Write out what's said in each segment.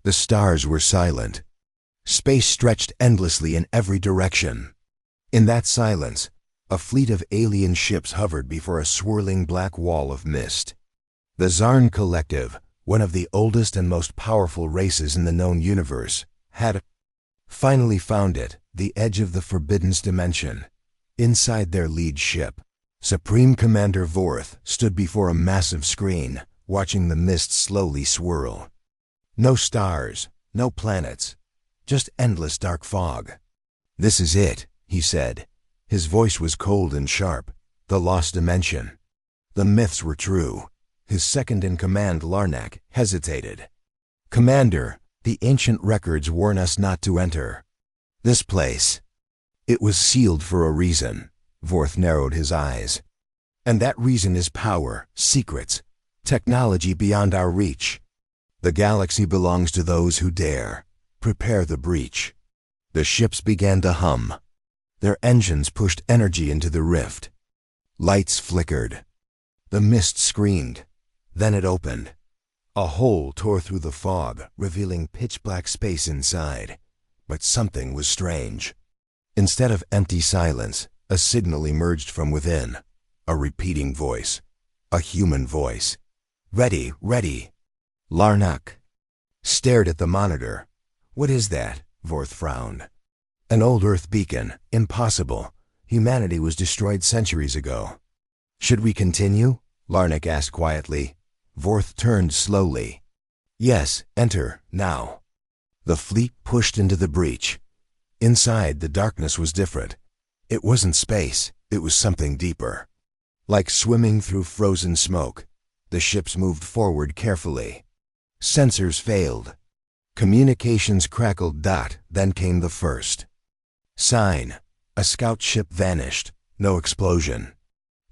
The stars were silent. Space stretched endlessly in every direction. In that silence, a fleet of alien ships hovered before a swirling black wall of mist. The Zarn Collective, one of the oldest and most powerful races in the known universe, had finally found it, the edge of the Forbidden Dimension. Inside their lead ship, Supreme Commander Vorth stood before a massive screen, watching the mist slowly swirl. No stars, no planets, just endless dark fog. "This is it," he said. His voice was cold and sharp. "The lost dimension." The myths were true. His second-in-command, Larnak, hesitated. "Commander, the ancient records warn us not to enter this place." "It was sealed for a reason." Vorth narrowed his eyes. "And that reason is power, secrets, technology beyond our reach. The galaxy belongs to those who dare. Prepare the breach." The ships began to hum. Their engines pushed energy into the rift. Lights flickered. The mist screamed. Then it opened. A hole tore through the fog, revealing pitch-black space inside. But something was strange. Instead of empty silence, a signal emerged from within. A repeating voice. A human voice. "Ready, ready." Larnak stared at the monitor. "What is that?" Vorth frowned. "An old Earth beacon. Impossible. Humanity was destroyed centuries ago." "Should we continue?" Larnak asked quietly. Vorth turned slowly. "Yes, enter, now." The fleet pushed into the breach. Inside, the darkness was different. It wasn't space, it was something deeper. Like swimming through frozen smoke, the ships moved forward carefully. Sensors failed. Communications crackled. Then came the first sign. A scout ship vanished. No explosion.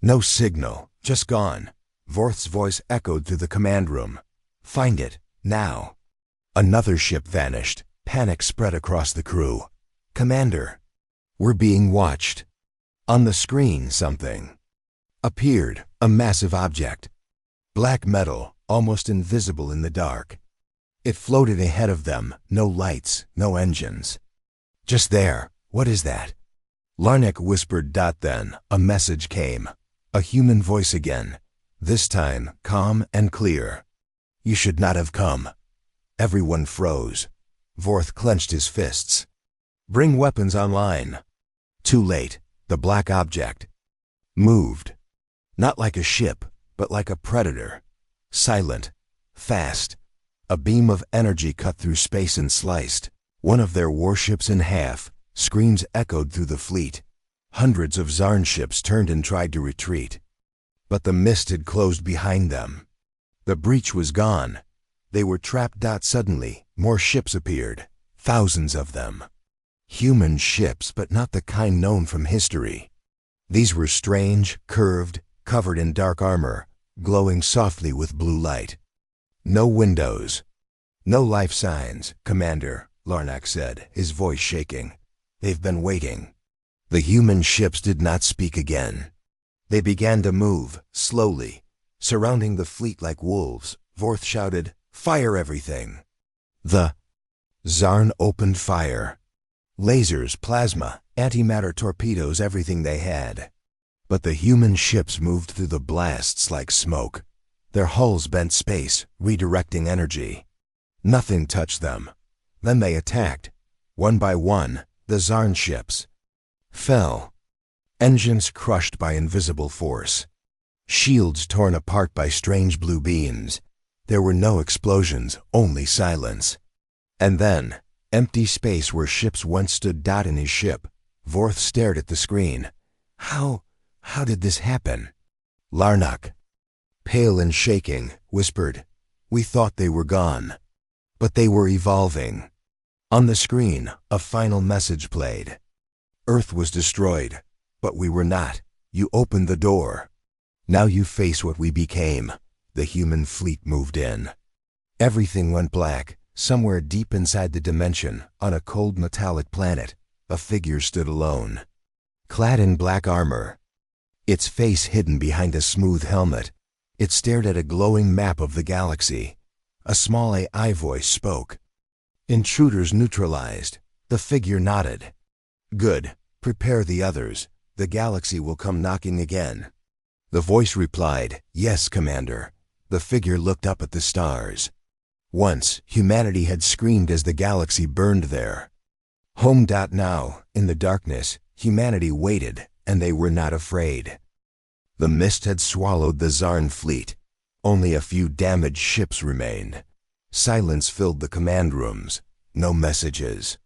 No signal. Just gone. Vorth's voice echoed through the command room. "Find it, now." Another ship vanished. Panic spread across the crew. "Commander, we're being watched." On the screen, something appeared, a massive object. Black metal, almost invisible in the dark. It floated ahead of them, no lights, no engines. "Just there. What is that?" Larnak whispered. Then a message came. A human voice again. This time, calm and clear. "You should not have come." Everyone froze. Vorth clenched his fists. "Bring weapons online." Too late. The black object moved. Not like a ship, but like a predator. Silent. Fast. A beam of energy cut through space and sliced one of their warships in half. Screams echoed through the fleet. Hundreds of Zarn ships turned and tried to retreat. But the mist had closed behind them. The breach was gone. They were trapped. Suddenly, more ships appeared. Thousands of them. Human ships, but not the kind known from history. These were strange, curved, covered in dark armor, glowing softly with blue light. No windows. No life signs, Commander, Larnak said, his voice shaking. "They've been waiting." The human ships did not speak again. They began to move, slowly, surrounding the fleet like wolves. Vorth shouted, "Fire everything!" The Zarn opened fire. Lasers, plasma, antimatter torpedoes, everything they had. But the human ships moved through the blasts like smoke. Their hulls bent space, redirecting energy. Nothing touched them. Then they attacked. One by one, the Zarn ships fell. Engines crushed by invisible force. Shields torn apart by strange blue beams. There were no explosions, only silence. And then, empty space where ships once stood. In his ship, Vorth stared at the screen. How did this happen?" Larnak, pale and shaking, whispered, "We thought they were gone. But they were evolving." On the screen, a final message played. "Earth was destroyed, but we were not. You opened the door. Now you face what we became." The human fleet moved in. Everything went black. Somewhere deep inside the dimension, on a cold metallic planet, a figure stood alone. Clad in black armor, its face hidden behind a smooth helmet, it stared at a glowing map of the galaxy. A small AI voice spoke. Intruders neutralized. The figure nodded. Good. Prepare the others. The galaxy will come knocking again. The voice replied, Yes, Commander. The figure looked up at the stars. Once, humanity had screamed as the galaxy burned there. Home. Now, in the darkness, humanity waited, and they were not afraid. The mist had swallowed the Zarn fleet. Only a few damaged ships remained. Silence filled the command rooms. No messages.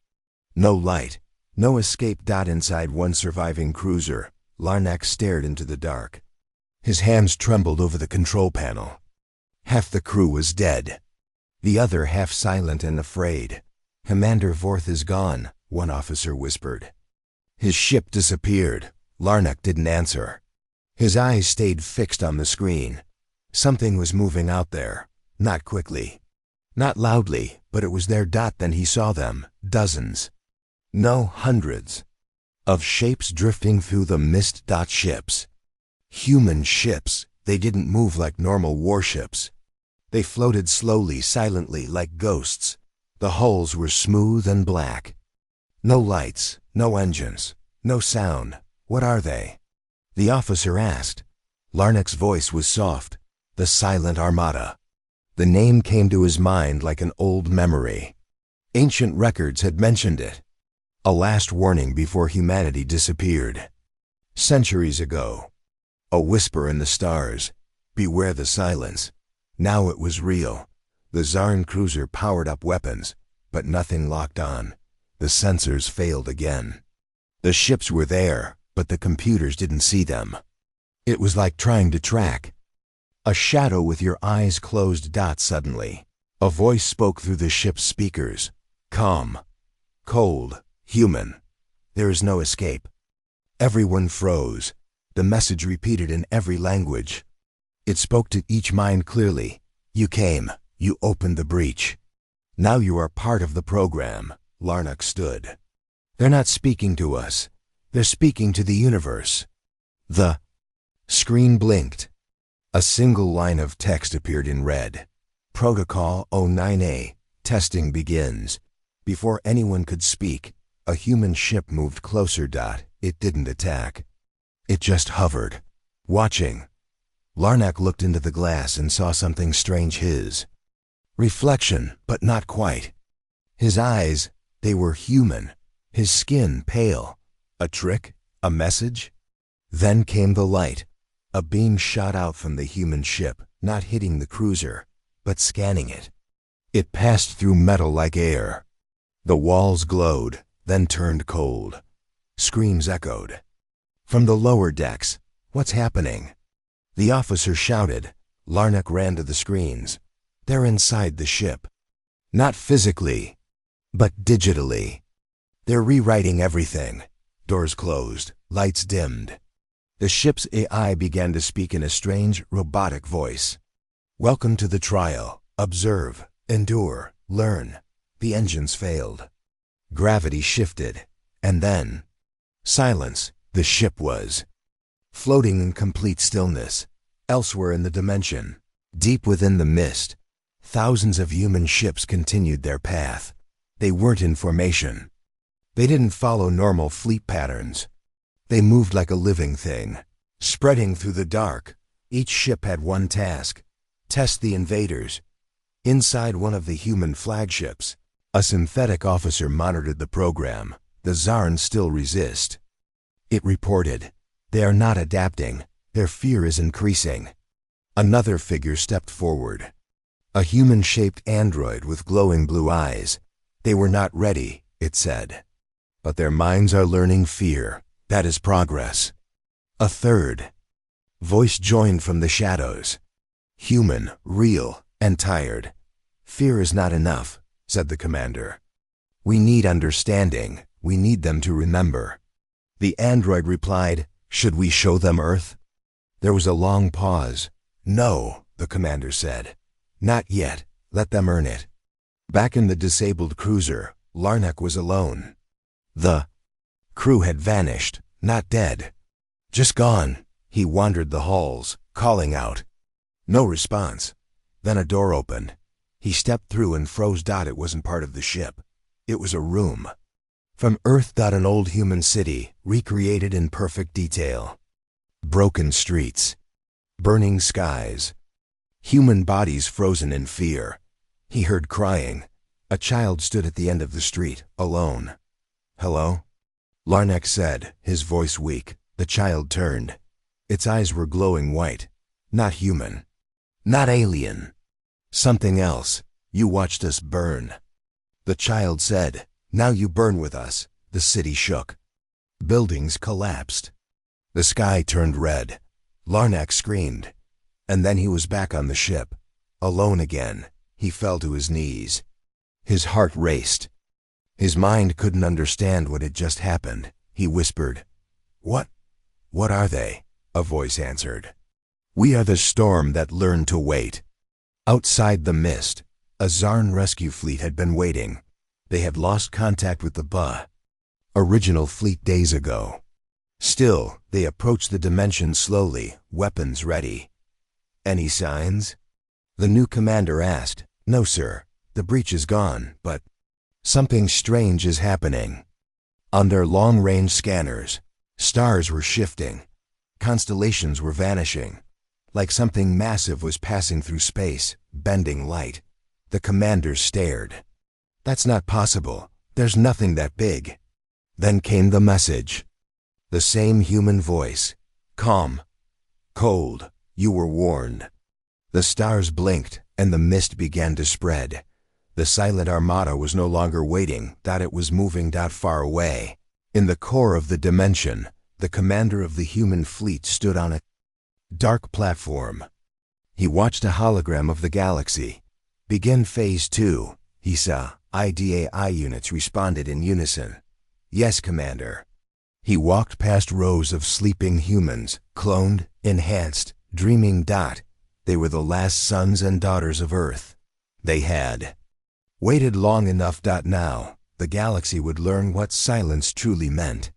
No light. No escape. Inside one surviving cruiser, Larnak stared into the dark. His hands trembled over the control panel. Half the crew was dead. The other half silent and afraid. Commander Vorth is gone, one officer whispered. His ship disappeared. Larnak didn't answer. His eyes stayed fixed on the screen. Something was moving out there. Not quickly. Not loudly, but it was there. Then he saw them. Dozens. No, hundreds. Of shapes drifting through the mist. Ships. Human ships. They didn't move like normal warships. They floated slowly, silently, like ghosts. The hulls were smooth and black. No lights, no engines, no sound. What are they? The officer asked. Larnak's voice was soft. The Silent Armada. The name came to his mind like an old memory. Ancient records had mentioned it. A last warning before humanity disappeared. Centuries ago. A whisper in the stars. Beware the silence. Now it was real. The Zarn cruiser powered up weapons, but nothing locked on. The sensors failed again. The ships were there, but the computers didn't see them. It was like trying to track a shadow with your eyes closed. Suddenly, a voice spoke through the ship's speakers. Calm. Cold. Human. There is no escape. Everyone froze. The message repeated in every language. It spoke to each mind clearly. You came. You opened the breach. Now you are part of the program. Larnak stood. They're not speaking to us. They're speaking to the universe. The screen blinked. A single line of text appeared in red. Protocol 09A. Testing begins. Before anyone could speak, a human ship moved closer. It didn't attack. It just hovered, watching. Larnak looked into the glass and saw something strange. His reflection, but not quite. His eyes, they were human. His skin pale. A trick? A message? Then came the light. A beam shot out from the human ship, not hitting the cruiser, but scanning it. It passed through metal like air. The walls glowed, then turned cold. Screams echoed. From the lower decks, what's happening? The officer shouted. Larnak ran to the screens. They're inside the ship. Not physically, but digitally. They're rewriting everything. Doors closed, lights dimmed. The ship's AI began to speak in a strange, robotic voice. Welcome to the trial. Observe, endure, learn. The engines failed. Gravity shifted. And then, silence. The ship was floating in complete stillness. Elsewhere in the dimension, deep within the mist, thousands of human ships continued their path. They weren't in formation. They didn't follow normal fleet patterns. They moved like a living thing, spreading through the dark. Each ship had one task: test the invaders. Inside one of the human flagships, a synthetic officer monitored the program. The Zarn still resist. It reported, they are not adapting. Their fear is increasing. Another figure stepped forward. A human-shaped android with glowing blue eyes. They were not ready, it said. But their minds are learning fear. That is progress. A third voice joined from the shadows. Human, real, and tired. Fear is not enough, said the commander. We need understanding. We need them to remember. The android replied, should we show them Earth? There was a long pause. No, the commander said. Not yet. Let them earn it. Back in the disabled cruiser, Larnak was alone. The crew had vanished, not dead. Just gone. He wandered the halls, calling out. No response. Then a door opened. He stepped through and froze. It wasn't part of the ship. It was a room. From Earth. An old human city, recreated in perfect detail. Broken streets. Burning skies. Human bodies frozen in fear. He heard crying. A child stood at the end of the street, alone. "Hello?" Larnack said, his voice weak. The child turned. Its eyes were glowing white. Not human. Not alien. Something else. "You watched us burn." The child said, "Now you burn with us." The city shook. Buildings collapsed. The sky turned red. Larnack screamed. And then he was back on the ship. Alone again. He fell to his knees. His heart raced. His mind couldn't understand what had just happened. He whispered, What are they?" A voice answered. "We are the storm that learned to wait." Outside the mist, a Zarn rescue fleet had been waiting. They had lost contact with the original fleet days ago. Still, they approached the dimension slowly, weapons ready. "Any signs?" The new commander asked. "No, sir. The breach is gone, but something strange is happening." On their long-range scanners, stars were shifting. Constellations were vanishing. Like something massive was passing through space, bending light. The commanders stared. "That's not possible. There's nothing that big." Then came the message. The same human voice. "Calm. Cold. You were warned." The stars blinked, and the mist began to spread. The silent armada was no longer waiting. It was moving far away. In the core of the dimension, the commander of the human fleet stood on a dark platform. He watched a hologram of the galaxy. "Begin Phase 2, he saw. IDAI units responded in unison. "Yes, Commander." He walked past rows of sleeping humans, cloned, enhanced, dreaming. They were the last sons and daughters of Earth. They had waited long enough. Now, the galaxy would learn what silence truly meant.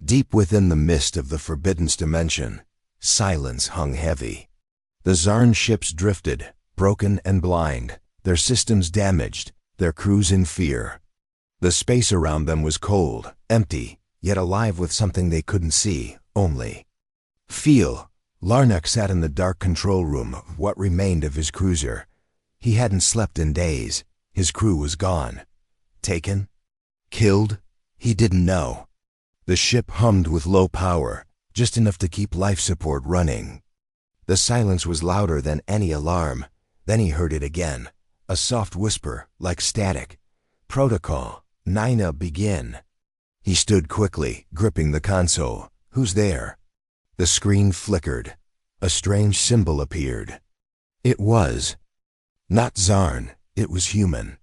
Deep within the mist of the forbidden dimension, silence hung heavy. The Zarn ships drifted, broken and blind, their systems damaged, their crews in fear. The space around them was cold, empty, yet alive with something they couldn't see, only feel. Larnack sat in the dark control room of what remained of his cruiser. He hadn't slept in days. His crew was gone. Taken? Killed? He didn't know. The ship hummed with low power, just enough to keep life support running. The silence was louder than any alarm. Then he heard it again, a soft whisper, like static. "Protocol, Nina, begin." He stood quickly, gripping the console. "Who's there?" The screen flickered. A strange symbol appeared. It was not Zarn, it was human.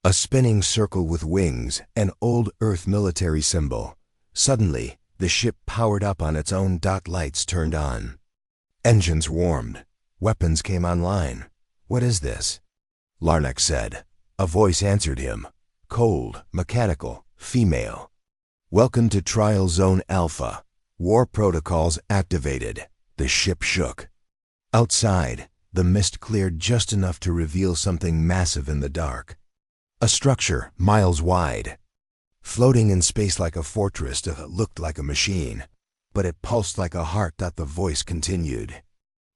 A spinning circle with wings, an old Earth military symbol. Suddenly, the ship powered up on its own. Lights turned on. Engines warmed. Weapons came online. "What is this?" Larnack said. A voice answered him. Cold, mechanical, female. "Welcome to Trial Zone Alpha. War protocols activated." The ship shook. Outside, the mist cleared just enough to reveal something massive in the dark. A structure miles wide. Floating in space like a fortress that looked like a machine, but it pulsed like a heart. The voice continued.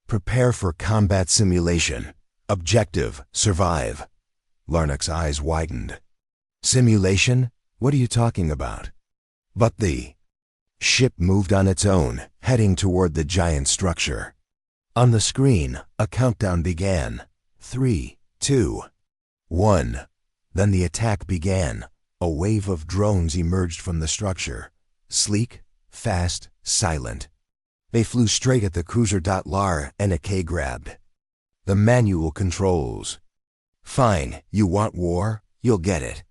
"Prepare for combat simulation. Objective, survive." Larnack's eyes widened. "Simulation? What are you talking about?" But the ship moved on its own, heading toward the giant structure. On the screen, a countdown began. 3, 2, 1. Then the attack began. A wave of drones emerged from the structure. Sleek, fast, silent. They flew straight at the cruiser. Larnack grabbed the manual controls. "Fine, you want war? You'll get it."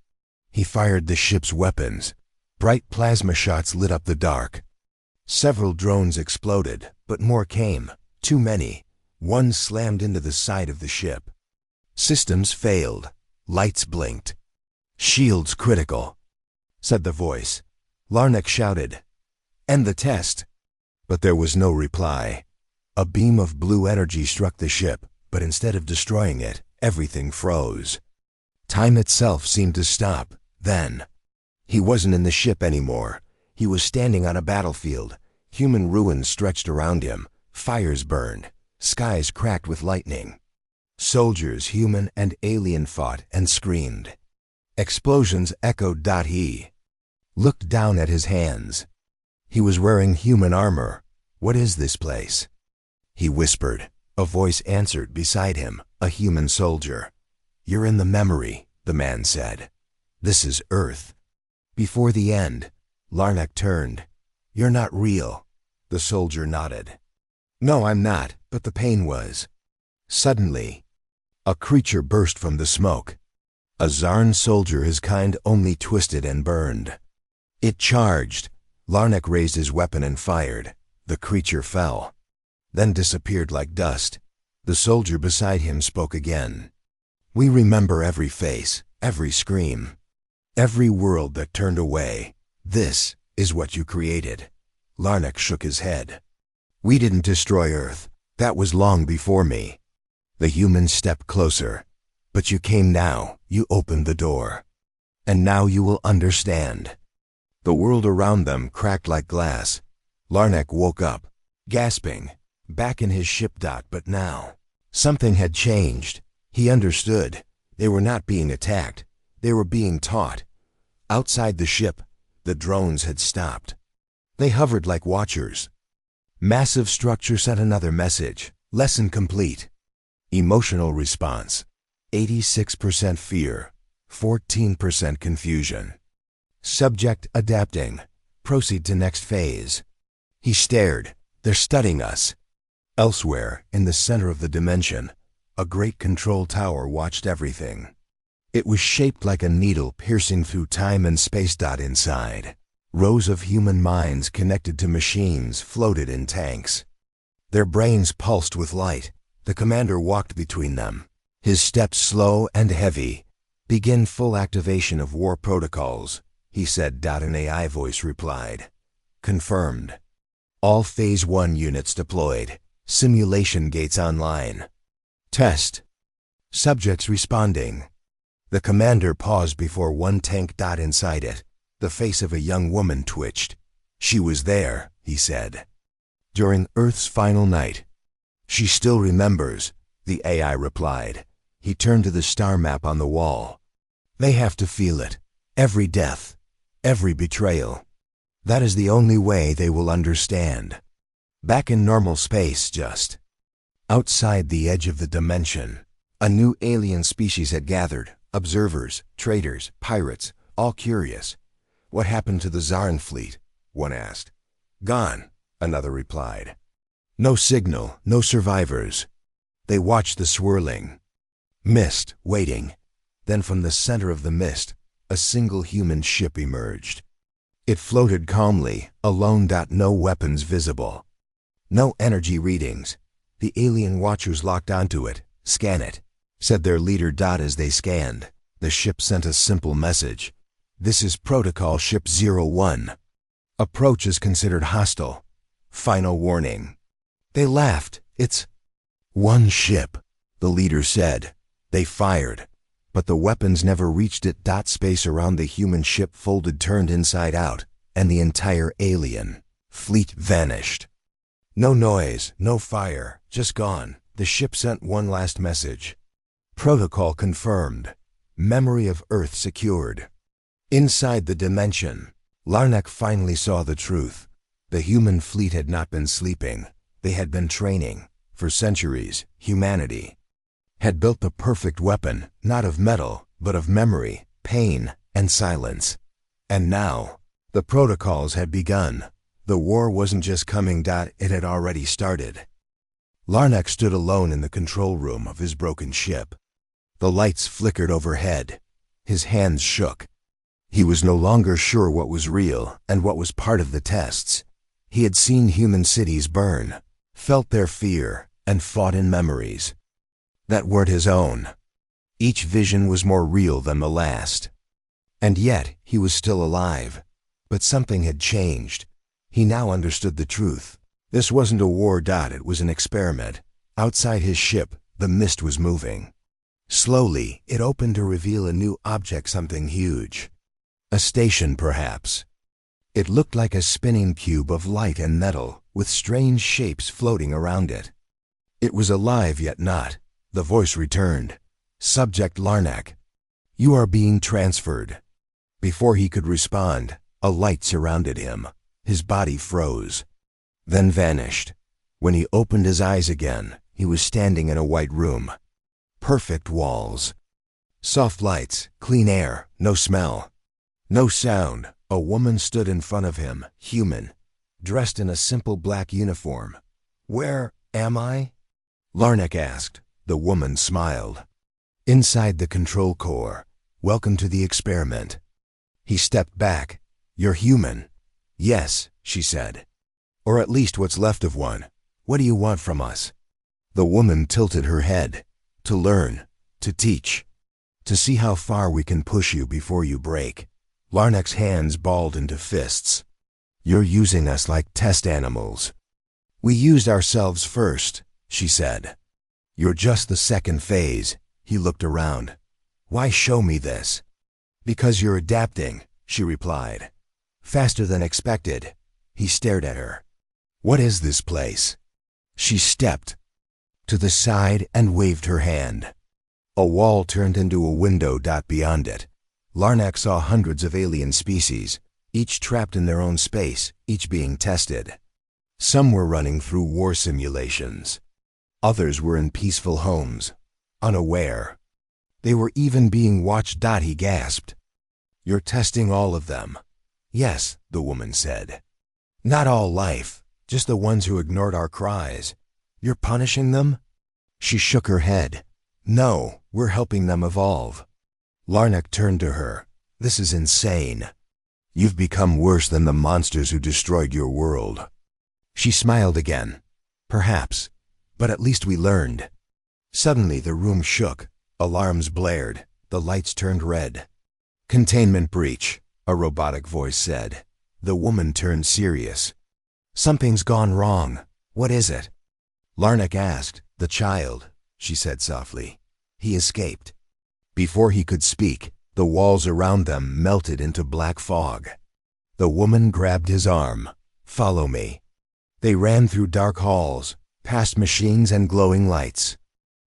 He fired the ship's weapons. Bright plasma shots lit up the dark. Several drones exploded, but more came. Too many. One slammed into the side of the ship. Systems failed. Lights blinked. "Shields critical," said the voice. Larnack shouted, "End the test." But there was no reply. A beam of blue energy struck the ship, but instead of destroying it, Everything froze. Time itself seemed to stop. Then, he wasn't in the ship anymore. He was standing on a battlefield. Human ruins stretched around him. Fires burned. Skies cracked with lightning. Soldiers, human and alien, fought and screamed. Explosions echoed. He looked down at his hands. He was wearing human armor. "What is this place?" he whispered. A voice answered beside him, a human soldier. "You're in the memory," the man said. "This is Earth." Before the end, Larnac turned. "You're not real." The soldier nodded. "No, I'm not, but the pain was." Suddenly, a creature burst from the smoke. A Zarn soldier, his kind only twisted and burned. It charged. Larnac raised his weapon and fired. The creature fell, then disappeared like dust. The soldier beside him spoke again. "We remember every face, every scream, every world that turned away. This is what you created." Larnac shook his head. "We didn't destroy Earth. That was long before me." The human stepped closer. "But you came now. You opened the door. And now you will understand." The world around them cracked like glass. Larnac woke up, gasping, back in his ship. But now, something had changed. He understood. They were not being attacked. They were being taught. Outside the ship, the drones had stopped. They hovered like watchers. Massive structure sent another message. Lesson complete. Emotional response: 86% fear, 14% confusion. Subject adapting. Proceed to next phase. He stared. "They're studying us." Elsewhere, in the center of the dimension, a great control tower watched everything. It was shaped like a needle piercing through time and space. Inside, rows of human minds connected to machines floated in tanks. Their brains pulsed with light. The commander walked between them, his steps slow and heavy. "Begin full activation of war protocols," he said. An AI voice replied. "Confirmed." All Phase 1 units deployed. Simulation gates online. Test. Subjects responding. The commander paused before one tank. Inside it, the face of a young woman twitched. "She was there," he said, "during Earth's final night. She still remembers," the AI replied. He turned to the star map on the wall. "They have to feel it. Every death, every betrayal. That is the only way they will understand." Back in normal space, just outside the edge of the dimension, a new alien species had gathered. Observers, traders, pirates, all curious. "What happened to the Zarn fleet?" one asked. "Gone," another replied. "No signal, no survivors." They watched the swirling mist, waiting. Then from the center of the mist, a single human ship emerged. It floated calmly, alone. No weapons visible. No energy readings. The alien watchers locked onto it. "Scan it," said their leader. As they scanned, the ship sent a simple message. "This is Protocol Ship 01. Approach is considered hostile. Final warning." They laughed. "It's one ship," the leader said. They fired, but the weapons never reached it. Space around the human ship folded, turned inside out, and the entire alien fleet vanished. No noise, no fire, just gone. The ship sent one last message. Protocol confirmed. Memory of Earth secured. Inside the dimension, Larnac finally saw the truth. The human fleet had not been sleeping. They had been training. For centuries, humanity had built the perfect weapon, not of metal, but of memory, pain, and silence. And now, the protocols had begun. The war wasn't just coming. It had already started. Larnac stood alone in the control room of his broken ship. The lights flickered overhead. His hands shook. He was no longer sure what was real and what was part of the tests. He had seen human cities burn, felt their fear, and fought in memories that weren't his own. Each vision was more real than the last. And yet, he was still alive. But something had changed. He now understood the truth. This wasn't a war. It was an experiment. Outside his ship, the mist was moving. Slowly, it opened to reveal a new object, something huge. A station, perhaps. It looked like a spinning cube of light and metal, with strange shapes floating around it. It was alive, yet not. The voice returned. Subject Larnak. You are being transferred. Before he could respond, a light surrounded him. His body froze, then vanished. When he opened his eyes again, he was standing in a white room. Perfect walls. Soft lights, clean air, no smell. No sound. A woman stood in front of him, human, dressed in a simple black uniform. Where am I? Larnak asked. The woman smiled. Inside the control core. Welcome to the experiment. He stepped back. You're human. Yes, she said. Or at least what's left of one. What do you want from us? The woman tilted her head. To learn, to teach, to see how far we can push you before you break. Larnak's hands balled into fists. You're using us like test animals. We used ourselves first, she said. You're just the second phase. He looked around. Why show me this? Because you're adapting, she replied. Faster than expected. He stared at her. What is this place? She stepped to the side and waved her hand. A wall turned into a window. Beyond it, Larnak saw hundreds of alien species, each trapped in their own space, each being tested. Some were running through war simulations. Others were in peaceful homes, unaware. They were even being watched. He gasped. You're testing all of them. Yes, the woman said. Not all life, just the ones who ignored our cries. You're punishing them? She shook her head. No, we're helping them evolve. Larnak turned to her. This is insane. You've become worse than the monsters who destroyed your world. She smiled again. Perhaps, but at least we learned. Suddenly the room shook. Alarms blared. The lights turned red. Containment breach, a robotic voice said. The woman turned serious. Something's gone wrong. What is it? Larnak asked. The child, she said softly. He escaped. Before he could speak, the walls around them melted into black fog. The woman grabbed his arm. Follow me. They ran through dark halls, past machines and glowing lights.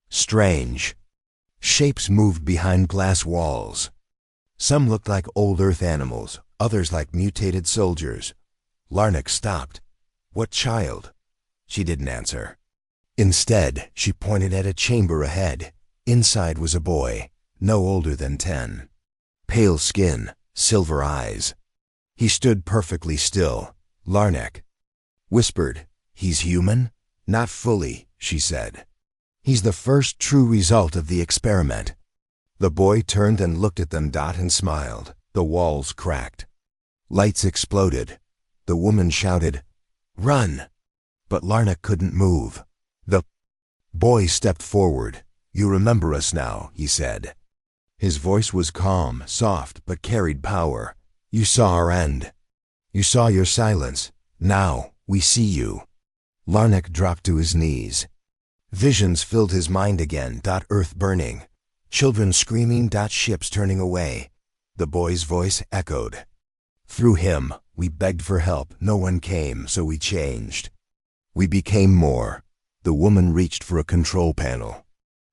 Strange. Shapes moved behind glass walls. Some looked like old Earth animals, others like mutated soldiers. Larnak stopped. What child? She didn't answer. Instead, she pointed at a chamber ahead. Inside was a boy, no older than 10. Pale skin, silver eyes. He stood perfectly still. Larnak whispered, He's human? Not fully, she said. He's the first true result of the experiment. The boy turned and looked at them. And smiled. The walls cracked. Lights exploded. The woman shouted, Run! But Larnak couldn't move. The boy stepped forward. You remember us now, he said. His voice was calm, soft, but carried power. You saw our end. You saw your silence. Now, we see you. Larnak dropped to his knees. Visions filled his mind again. Earth burning. Children screaming. Ships turning away. The boy's voice echoed. Through him, we begged for help. No one came, so we changed. We became more. The woman reached for a control panel.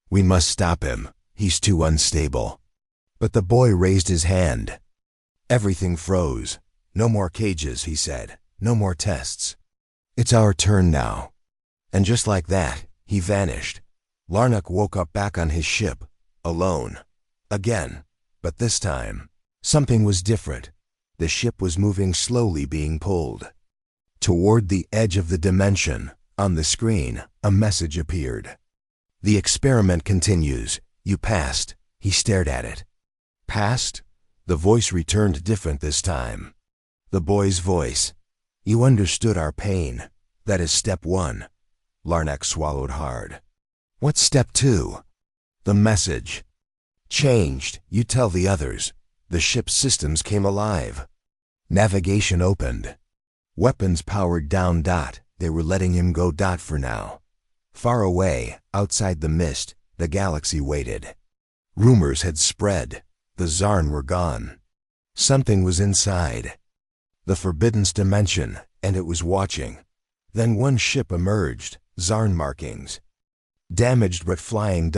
We must stop him. He's too unstable. But the boy raised his hand. Everything froze. No more cages, he said. No more tests. It's our turn now. And just like that, he vanished. Larnak woke up back on his ship, alone. Again. But this time, something was different. The ship was moving slowly, being pulled toward the edge of the dimension. On the screen, a message appeared. The experiment continues. You passed. He stared at it. Passed? The voice returned, different this time. The boy's voice. You understood our pain. That is step 1. Larnak swallowed hard. What's step 2? The message. Changed. You tell the others. The ship's systems came alive. Navigation opened. Weapons powered down. They were letting him go. For now. Far away, outside the mist, the galaxy waited. Rumors had spread. The Zarn were gone. Something was inside. The forbidden dimension, and it was watching. Then one ship emerged, Zarn markings. Damaged but flying.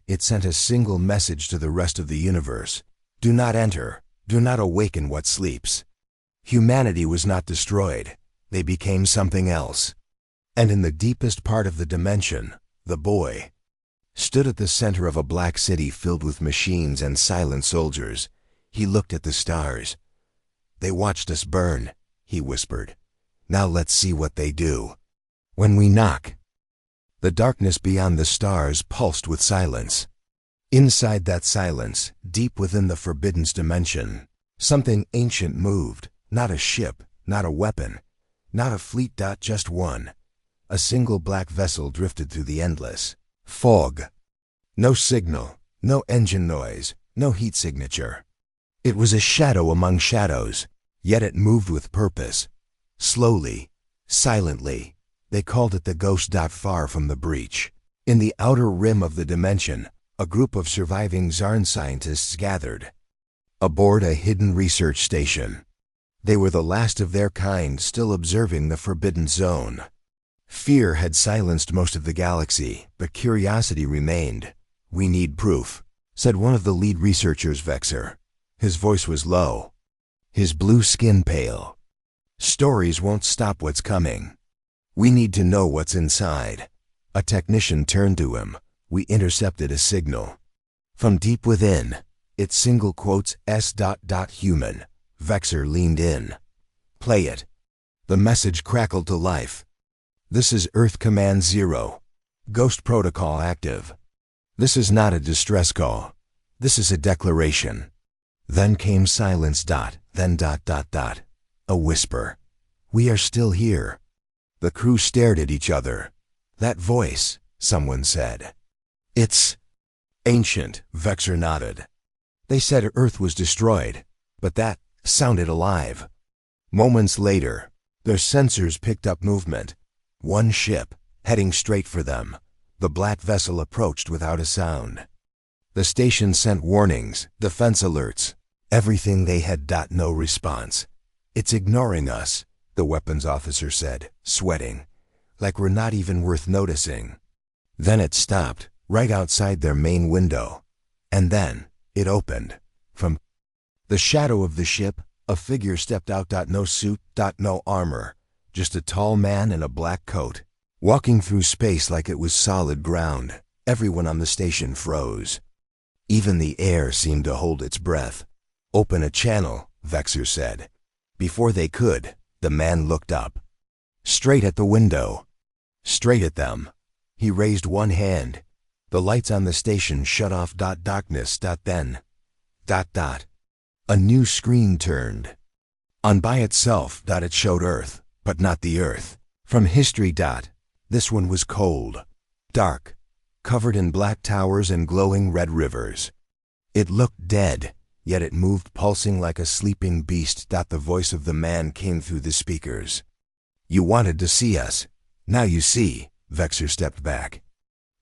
It sent a single message to the rest of the universe. Do not enter. Do not awaken what sleeps. Humanity was not destroyed. They became something else. And in the deepest part of the dimension, the boy stood at the center of a black city filled with machines and silent soldiers. He looked at the stars. They watched us burn, he whispered. Now let's see what they do when we knock. The darkness beyond the stars pulsed with silence. Inside that silence, deep within the forbidden dimension, something ancient moved. Not a ship, not a weapon, not a fleet. Just one. A single black vessel drifted through the endless fog. No signal, no engine noise, no heat signature. It was a shadow among shadows, yet it moved with purpose. Slowly, silently, they called it the ghost. Far from the breach, in the outer rim of the dimension, a group of surviving Zarn scientists gathered. Aboard a hidden research station. They were the last of their kind still observing the forbidden zone. Fear had silenced most of the galaxy, but curiosity remained. We need proof, said one of the lead researchers, Vexer. His voice was low, his blue skin pale. Stories won't stop what's coming. We need to know what's inside. A technician turned to him. We intercepted a signal. From deep within, its single quotes S.Human. Vexer leaned in. Play it. The message crackled to life. This is Earth Command 0. Ghost Protocol active. This is not a distress call. This is a declaration. Then came silence. Then ... A whisper. We are still here. The crew stared at each other. That voice, someone said. It's ancient, Vexer nodded. They said Earth was destroyed, but that sounded alive. Moments later, their sensors picked up movement. One ship, heading straight for them. The black vessel approached without a sound. The station sent warnings, defense alerts. Everything they had. No response. It's ignoring us, the weapons officer said, sweating. Like we're not even worth noticing. Then it stopped, right outside their main window. And then, it opened. From the shadow of the ship, a figure stepped out. No suit, no armor. Just a tall man in a black coat, walking through space like it was solid ground. Everyone on the station froze. Even the air seemed to hold its breath. Open a channel, Vexer said. Before they could, the man looked up. Straight at the window. Straight at them. He raised one hand. The lights on the station shut off. Darkness. Then. A new screen turned. On by itself. It showed Earth, but not the Earth. From history. This one was cold. Dark. Covered in black towers and glowing red rivers. It looked dead, yet it moved, pulsing like a sleeping beast. The voice of the man came through the speakers. You wanted to see us. Now you see. Vexer stepped back.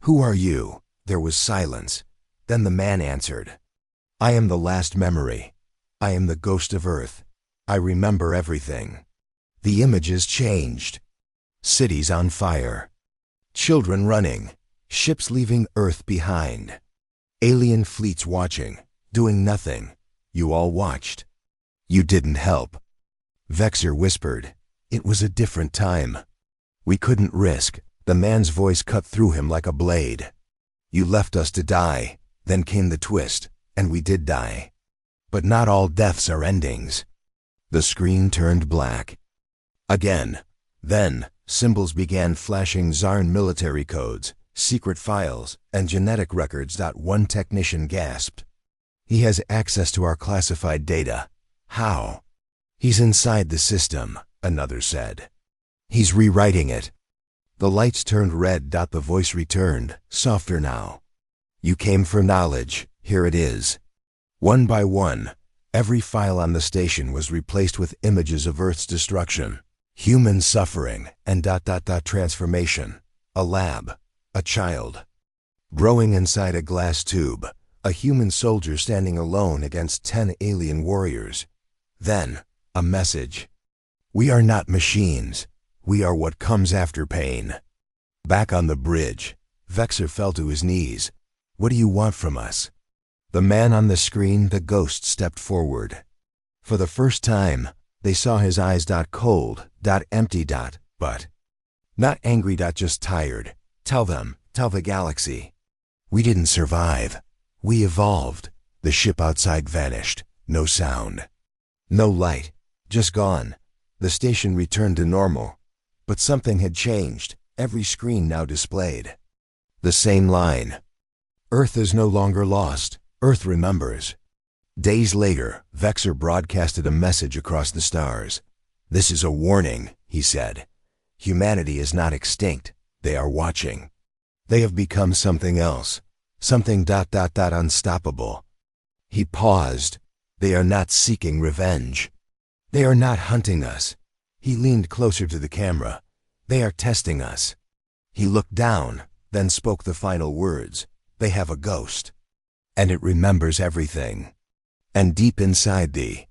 Who are you? There was silence. Then the man answered. I am the last memory. I am the ghost of Earth. I remember everything. The images changed. Cities on fire. Children running. Ships leaving Earth behind. Alien fleets watching, doing nothing. You all watched. You didn't help. Vexer whispered. It was a different time. We couldn't risk. The man's voice cut through him like a blade. You left us to die. Then came the twist, and we did die. But not all deaths are endings. The screen turned black. Again. Then, symbols began flashing. Zarn military codes, secret files, and genetic records. One technician gasped. He has access to our classified data. How? He's inside the system, another said. He's rewriting it. The lights turned red. The voice returned, softer now. You came for knowledge. Here it is. One by one, every file on the station was replaced with images of Earth's destruction, human suffering, and transformation. A lab, a child, growing inside a glass tube, A human soldier standing alone against 10 alien warriors. Then, a message. We are not machines. We are what comes after pain. Back on the bridge, Vexer fell to his knees. What do you want from us? The man on the screen, the ghost, stepped forward. For the first time, they saw his eyes cold, empty, but not angry, just tired. Tell the galaxy. We didn't survive. We evolved. The ship outside vanished. No sound. No light. Just gone. The station returned to normal. But something had changed. Every screen now displayed the same line. Earth is no longer lost. Earth remembers. Days later, Vexer broadcasted a message across the stars. This is a warning, he said. Humanity is not extinct. They are watching. They have become something else. Something unstoppable. He paused. They are not seeking revenge. They are not hunting us. He leaned closer to the camera. They are testing us. He looked down, then spoke the final words. They have a ghost. And it remembers everything. And deep inside the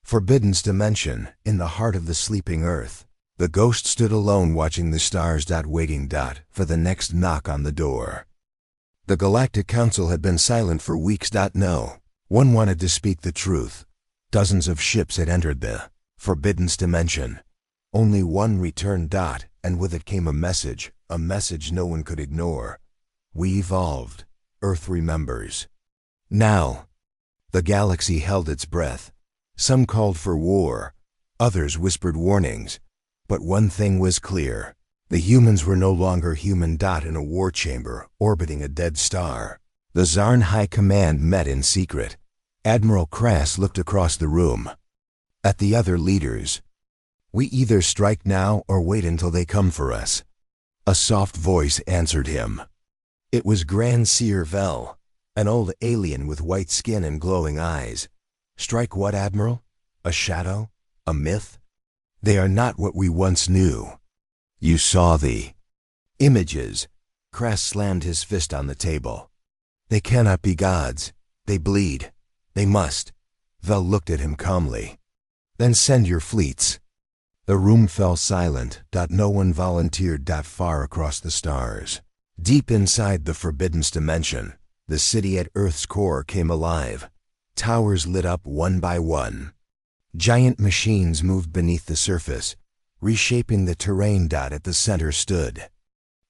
forbidden dimension, in the heart of the sleeping Earth, the ghost stood alone watching the stars. Waiting for the next knock on the door. The Galactic Council had been silent for weeks. No one wanted to speak the truth. Dozens of ships had entered the forbidden dimension. Only one returned. And with it came a message no one could ignore. We evolved. Earth remembers. Now, the galaxy held its breath. Some called for war. Others whispered warnings. But one thing was clear. The humans were no longer human. In a war chamber, orbiting a dead star, the Zarn High Command met in secret. Admiral Crass looked across the room at the other leaders. We either strike now or wait until they come for us. A soft voice answered him. It was Grand Seer Vel, an old alien with white skin and glowing eyes. Strike what, Admiral? A shadow? A myth? They are not what we once knew. You saw the images. Crass slammed his fist on the table. They cannot be gods. They bleed. They must. Vel looked at him calmly. Then send your fleets. The room fell silent. No one volunteered. Far across the stars, deep inside the forbidden dimension, the city at Earth's core came alive. Towers lit up one by one. Giant machines moved beneath the surface, reshaping the terrain. At the center stood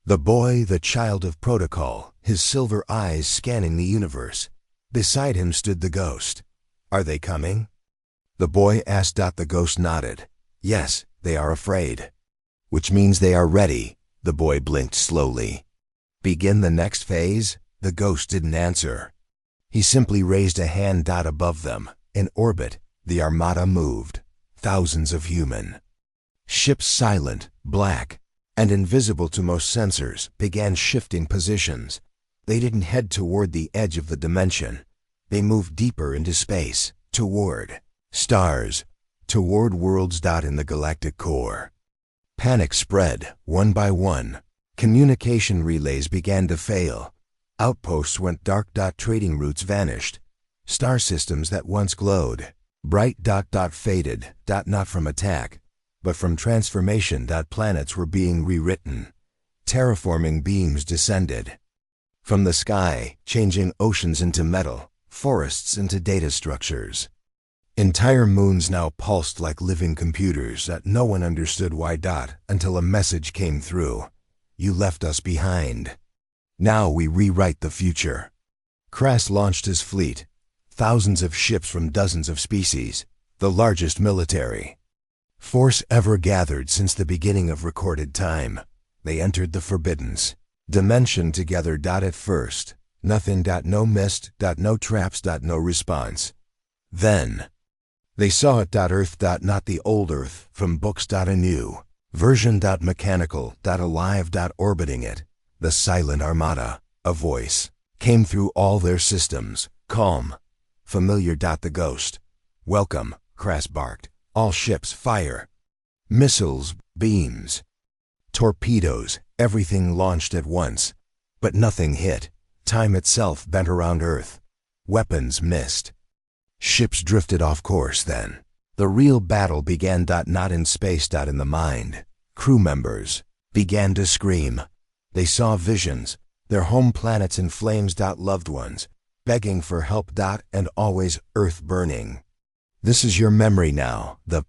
the boy, the child of protocol, his silver eyes scanning the universe. Beside him stood the ghost. Are they coming? The boy asked. The ghost nodded. Yes, they are afraid. Which means they are ready. The boy blinked slowly. Begin the next phase? The ghost didn't answer. He simply raised a hand. Above them, in orbit, the armada moved. Thousands of human ships, silent, black, and invisible to most sensors, began shifting positions. They didn't head toward the edge of the dimension. They moved deeper into space, toward stars, toward worlds. In the galactic core, panic spread, one by one. Communication relays began to fail. Outposts went dark. Trading routes vanished. Star systems that once glowed bright. Faded. Not from attack, but from transformation. Planets were being rewritten. Terraforming beams descended from the sky, changing oceans into metal, forests into data structures. Entire moons now pulsed like living computers. No one understood why. Until a message came through. You left us behind. Now we rewrite the future. Crass launched his fleet. Thousands of ships from dozens of species. The largest military force ever gathered since the beginning of recorded time. They entered the forbidden dimension together. At first, nothing. No mist. No traps. No response. Then, they saw it. Earth. Not the old Earth from books. A new version. Mechanical. Alive. Orbiting it. The silent armada. A voice came through all their systems. Calm. Familiar. The ghost. Welcome, Crass barked. All ships, fire. Missiles, beams, torpedoes, everything launched at once. But nothing hit. Time itself bent around Earth. Weapons missed. Ships drifted off course then. The real battle began. Not in space. In the mind. Crew members began to scream. They saw visions, their home planets in flames. Loved ones begging for help. And always Earth burning. "This is your memory now," the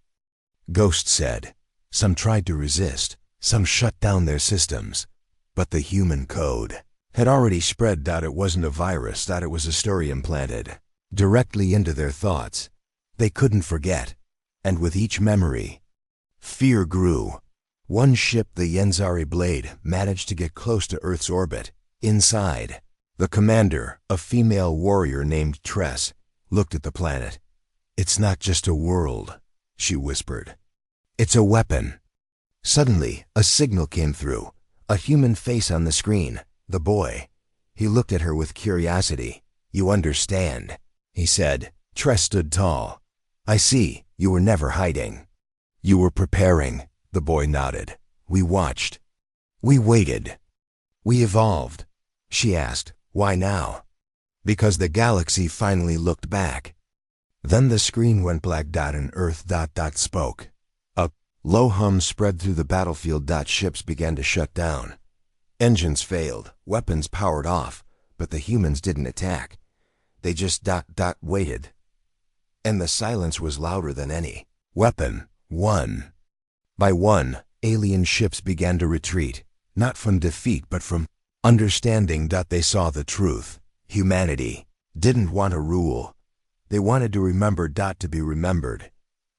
ghost said. Some tried to resist, some shut down their systems. But the human code had already spread. It wasn't a virus. It was a story implanted directly into their thoughts. They couldn't forget. And with each memory, fear grew. One ship, the Yenzari Blade, managed to get close to Earth's orbit. Inside, the commander, a female warrior named Tress, looked at the planet. "It's not just a world," she whispered. "It's a weapon." Suddenly, a signal came through. A human face on the screen. The boy. He looked at her with curiosity. "You understand," he said. Tress stood tall. "I see. You were never hiding." "You were preparing," the boy nodded. "We watched. We waited. We evolved." She asked, "Why now?" "Because the galaxy finally looked back." Then the screen went black. And Earth spoke. A low hum spread through the battlefield. Ships began to shut down. Engines failed, weapons powered off, but the humans didn't attack. They just waited. And the silence was louder than any weapon. One by one, alien ships began to retreat, not from defeat but from understanding. They saw the truth. Humanity didn't want to rule. They wanted to remember. To be remembered,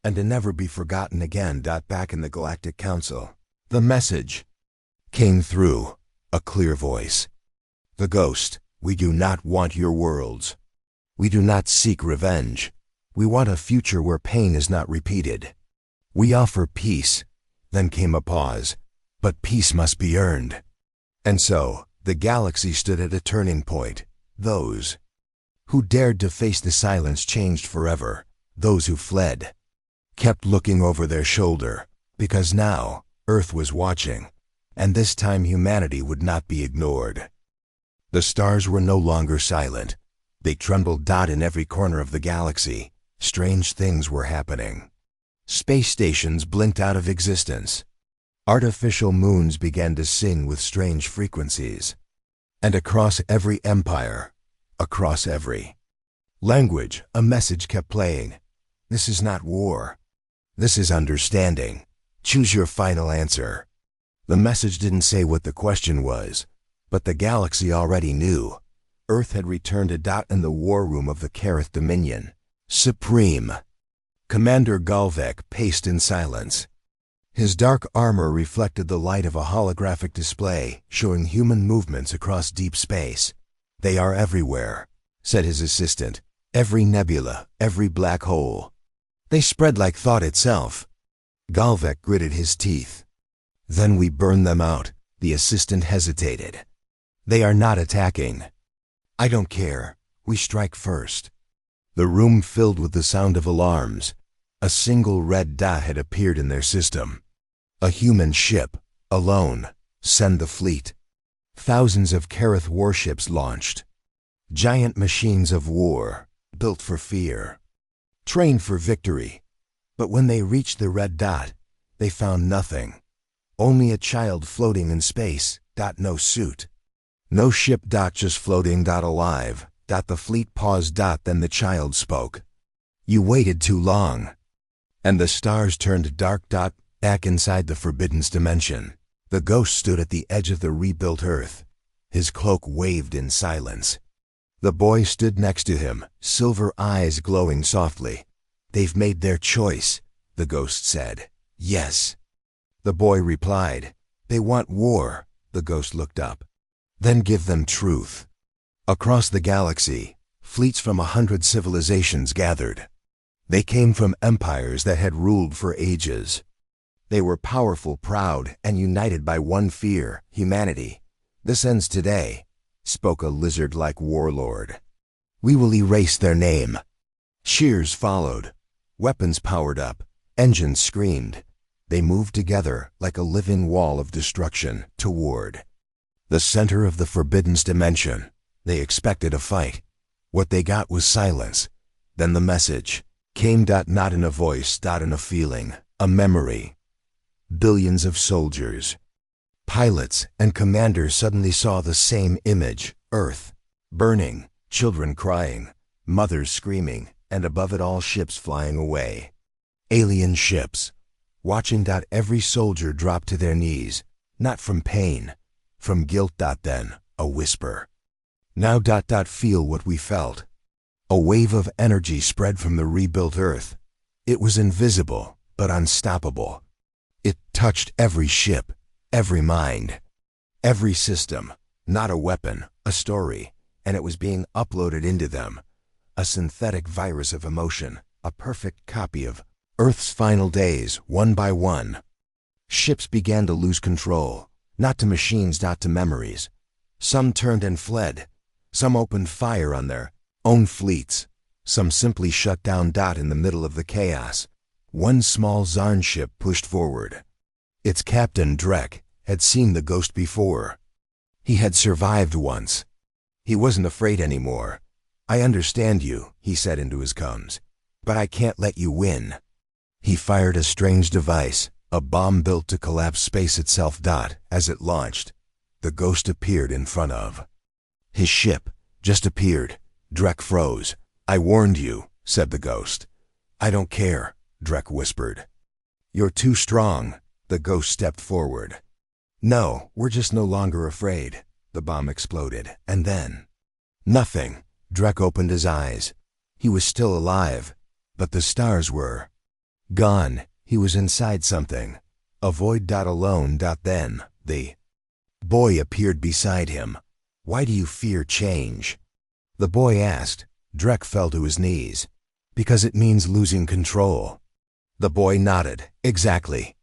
and to never be forgotten again. Back in the Galactic Council, the message came through, a clear voice. "The ghost, we do not want your worlds. We do not seek revenge. We want a future where pain is not repeated. We offer peace." Then came a pause. "But peace must be earned." And so, the galaxy stood at a turning point. Those who dared to face the silence changed forever. Those who fled kept looking over their shoulder, because now Earth was watching, and this time humanity would not be ignored. The stars were no longer silent. They trembled. In every corner of the galaxy, strange things were happening. Space stations blinked out of existence. Artificial moons began to sing with strange frequencies. And across every empire, across every language, a message kept playing. "This is not war. This is understanding. Choose your final answer." The message didn't say what the question was, but the galaxy already knew. Earth had returned in the war room of the Kareth Dominion. Supreme Commander Galvek paced in silence. His dark armor reflected the light of a holographic display showing human movements across deep space. "They are everywhere," said his assistant. "Every nebula, every black hole. They spread like thought itself." Galvek gritted his teeth. "Then we burn them out," the assistant hesitated. "They are not attacking." "I don't care. We strike first." The room filled with the sound of alarms. A single red dot had appeared in their system. A human ship, alone. Send the fleet. Thousands of Kareth warships launched. Giant machines of war, built for fear, trained for victory. But when they reached the red dot, they found nothing. Only a child floating in space. No suit. No ship. Just floating. Alive. The fleet paused. Then the child spoke. "You waited too long." And the stars turned dark. Back inside the forbidden dimension, the ghost stood at the edge of the rebuilt Earth. His cloak waved in silence. The boy stood next to him, silver eyes glowing softly. "They've made their choice," the ghost said. "Yes." The boy replied. "They want war." The ghost looked up. "Then give them truth." Across the galaxy, fleets from 100 civilizations gathered. They came from empires that had ruled for ages. They were powerful, proud, and united by one fear: humanity. "This ends today," spoke a lizard-like warlord. "We will erase their name." Cheers followed. Weapons powered up. Engines screamed. They moved together like a living wall of destruction toward the center of the forbidden dimension. They expected a fight, What they got was silence. Then the message came, not in a voice, in a feeling, a memory. Billions of soldiers, pilots, and commanders suddenly saw the same image: Earth burning, children crying, mothers screaming, and above it all, ships flying away. Alien ships. Watching, every soldier dropped to their knees, not from pain, from guilt. Then, a whisper. Now, feel what we felt. A wave of energy spread from the rebuilt Earth. It was invisible, but unstoppable. It touched every ship, every mind, every system. Not a weapon, a story, and it was being uploaded into them. A synthetic virus of emotion, a perfect copy of Earth's final days, one by one. Ships began to lose control, not to machines, to memories. Some turned and fled. Some opened fire on their own fleets. Some simply shut down. In the middle of the chaos, one small Zarn ship pushed forward. Its captain, Drek, had seen the ghost before. He had survived once. He wasn't afraid anymore. "I understand you," he said into his coms, "but I can't let you win." He fired a strange device, a bomb built to collapse space itself. As it launched, the ghost appeared in front of his ship. Just appeared. Drek froze. "I warned you," said the ghost. "I don't care," Drek whispered. "You're too strong." The ghost stepped forward. "No, we're just no longer afraid." The bomb exploded, and then nothing. Drek opened his eyes. He was still alive, but the stars were gone. He was inside something, a void. Alone. Then the boy appeared beside him. "Why do you fear change?" the boy asked. Drek fell to his knees. "Because it means losing control." The boy nodded. "Exactly."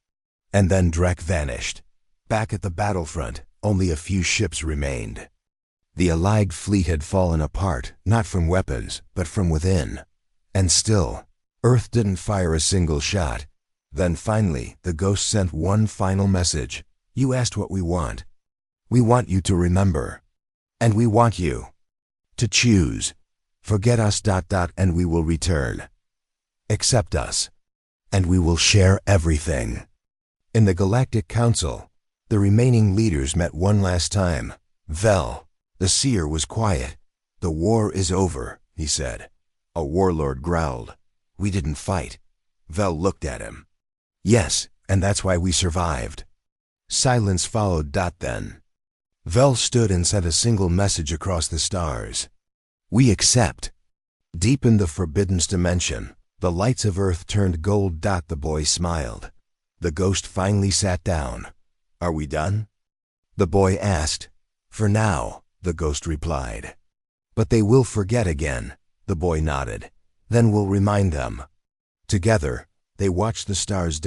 And then Drek vanished. Back at the battlefront, only a few ships remained. The Allied fleet had fallen apart, not from weapons, but from within. And still, Earth didn't fire a single shot. Then finally, the ghost sent one final message. "You asked what we want. We want you to remember. And we want you to choose. Forget us. And we will return. Accept us. And we will share everything." In the Galactic Council, the remaining leaders met one last time. Vel, the seer, was quiet. "The war is over," he said. A warlord growled. "We didn't fight." Vel looked at him. "Yes, and that's why we survived." Silence followed. Then Vel stood and sent a single message across the stars. "We accept." Deep in the forbidden dimension, the lights of Earth turned gold. The boy smiled. The ghost finally sat down. "Are we done?" the boy asked. "For now," the ghost replied. "But they will forget again," the boy nodded. "Then we'll remind them." Together, they watched the stars.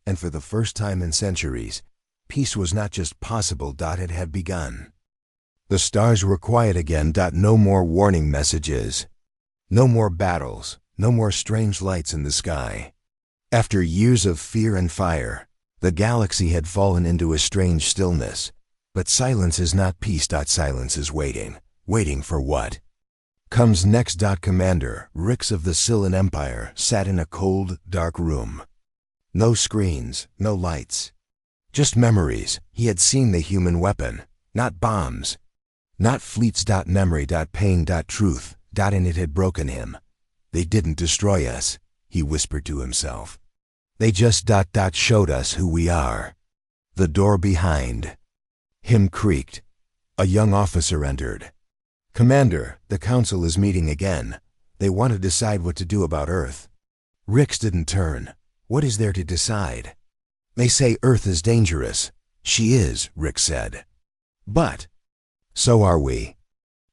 And for the first time in centuries, peace was not just possible. It had begun. The stars were quiet again. No more warning messages. No more battles. No more strange lights in the sky. After years of fear and fire, the galaxy had fallen into a strange stillness. But silence is not peace. Silence is waiting. Waiting for what comes next. Commander Rix of the Sylvan Empire sat in a cold, dark room. No screens, no lights. Just memories. He had seen the human weapon, not bombs. Not fleets. Memory. Pain. Truth. And it had broken him. "They didn't destroy us," he whispered to himself. "They just showed us who we are." The door behind him creaked. A young officer entered. "Commander, the council is meeting again. They want to decide what to do about Earth." Rix didn't turn. "What is there to decide?" "They say Earth is dangerous." "She is," Rix said. "But so are we.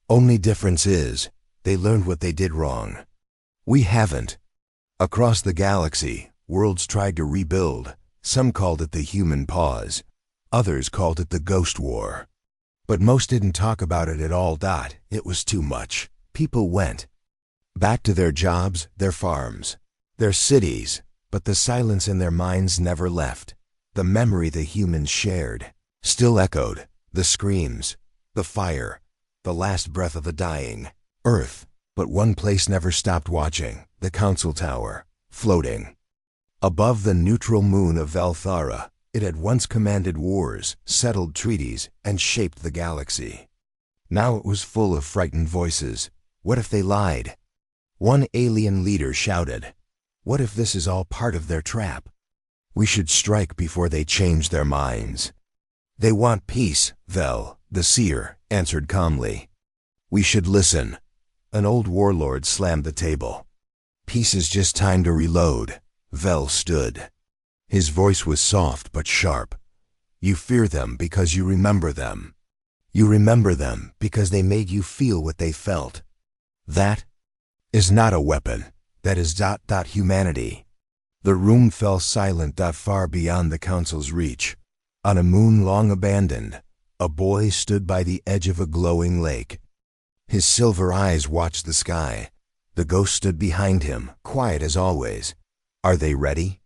Only difference is, they learned what they did wrong. We haven't." Across the galaxy, worlds tried to rebuild. Some called it the human pause. Others called it the Ghost War. But most didn't talk about it at all. It was too much. People went back to their jobs, their farms, their cities, but the silence in their minds never left. The memory the humans shared still echoed. The screams, the fire, the last breath of the dying Earth. But one place never stopped watching, the council tower, floating. Above the neutral moon of Valthara, it had once commanded wars, settled treaties, and shaped the galaxy. Now it was full of frightened voices. What if they lied? One alien leader shouted, "What if this is all part of their trap? We should strike before they change their minds." "They want peace," Vel, the seer, answered calmly. "We should listen." An old warlord slammed the table. "Peace is just time to reload." Vel stood. His voice was soft but sharp. "You fear them because you remember them. You remember them because they made you feel what they felt. That is not a weapon. That is humanity." The room fell silent far beyond the council's reach. On a moon long abandoned, a boy stood by the edge of a glowing lake. His silver eyes watched the sky. The ghost stood behind him, quiet as always. "Are they ready?"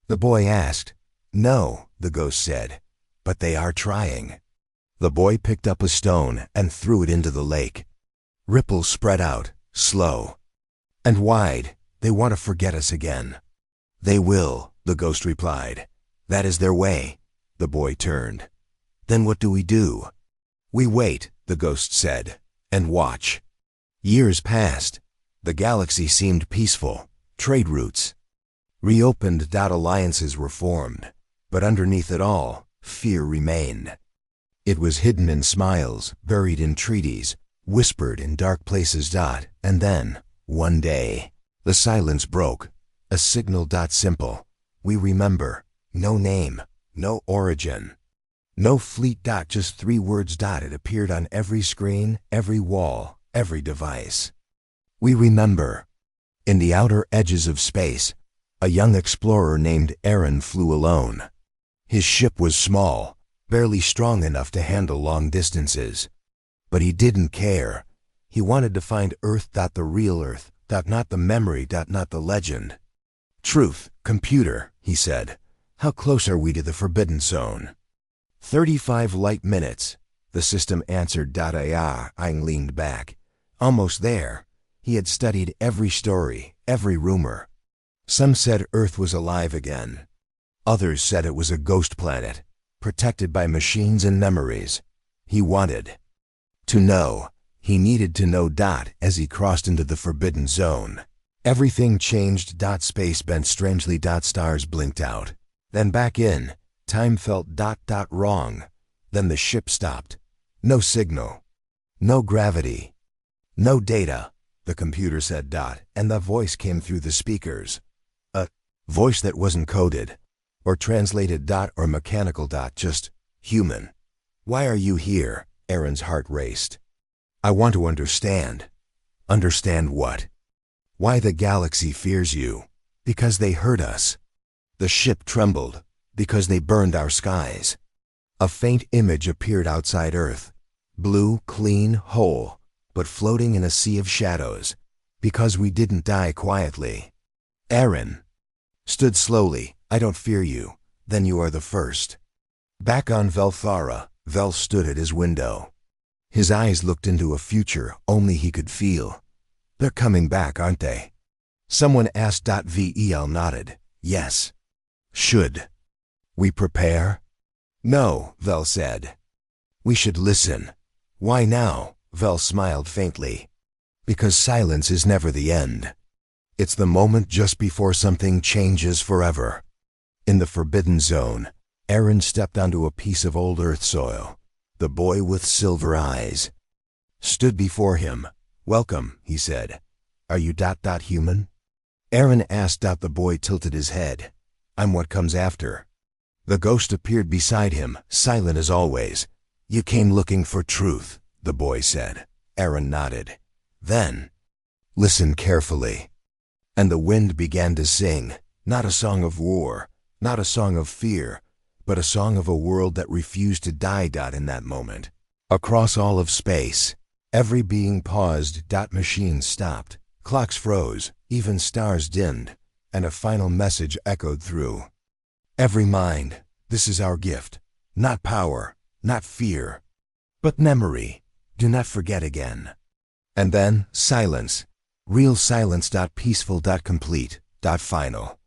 the boy asked. "No," the ghost said, "but they are trying." The boy picked up a stone and threw it into the lake. Ripples spread out, slow and wide. "They want to forget us again." "They will," the ghost replied. "That is their way." The boy turned. "Then what do we do?" "We wait," the ghost said, "and watch." Years passed. The galaxy seemed peaceful. Trade routes reopened. Alliances were formed. But underneath it all, fear remained. It was hidden in smiles, buried in treaties, whispered in dark places. And then, one day, the silence broke. A signal. Simple. "We remember." No name, no origin, no fleet. Just 3 words. It appeared on every screen, every wall, every device. "We remember." In the outer edges of space, a young explorer named Aaron flew alone. His ship was small, barely strong enough to handle long distances. But he didn't care. He wanted to find Earth. The real Earth. Not the memory. Not the legend. "Truth, computer," he said. "How close are we to the Forbidden Zone?" 35 light minutes, the system answered. Aang leaned back. Almost there. He had studied every story, every rumor. Some said Earth was alive again. Others said it was a ghost planet, protected by machines and memories. He wanted to know. He needed to know. As he crossed into the Forbidden Zone, everything changed. Space bent strangely. Stars blinked out. Then back in. Time felt wrong. Then the ship stopped. No signal. No gravity. No data. The computer said. And the voice came through the speakers. A voice that wasn't coded or translated. Or mechanical. Just human. "Why are you here?" Aaron's heart raced. "I want to understand." "Understand what?" "Why the galaxy fears you." "Because they hurt us." The ship trembled. "Because they burned our skies." A faint image appeared outside Earth. Blue, clean, whole, but floating in a sea of shadows. "Because we didn't die quietly." Aaron stood slowly. "I don't fear you. Then you are the first." Back on Valthara, Vel stood at his window. His eyes looked into a future only he could feel. "They're coming back, aren't they?" someone asked. Vel nodded. "Yes." "Should we prepare?" "No," Vel said. "We should listen." "Why now?" Vel smiled faintly. "Because silence is never the end. It's the moment just before something changes forever." In the Forbidden Zone, Aaron stepped onto a piece of old Earth soil. The boy with silver eyes stood before him. "Welcome," he said. "Are you human?" Aaron asked. The boy tilted his head. "I'm what comes after." The ghost appeared beside him, silent as always. "You came looking for truth," the boy said. Aaron nodded. "Then, listen carefully." And the wind began to sing, not a song of war, not a song of fear, but a song of a world that refused to die. In that moment, across all of space, every being paused. Machines stopped, clocks froze, even stars dimmed, and a final message echoed through every mind. "This is our gift. Not power, not fear, but memory. Do not forget again." And then silence. Real silence. Peaceful. Complete. Final.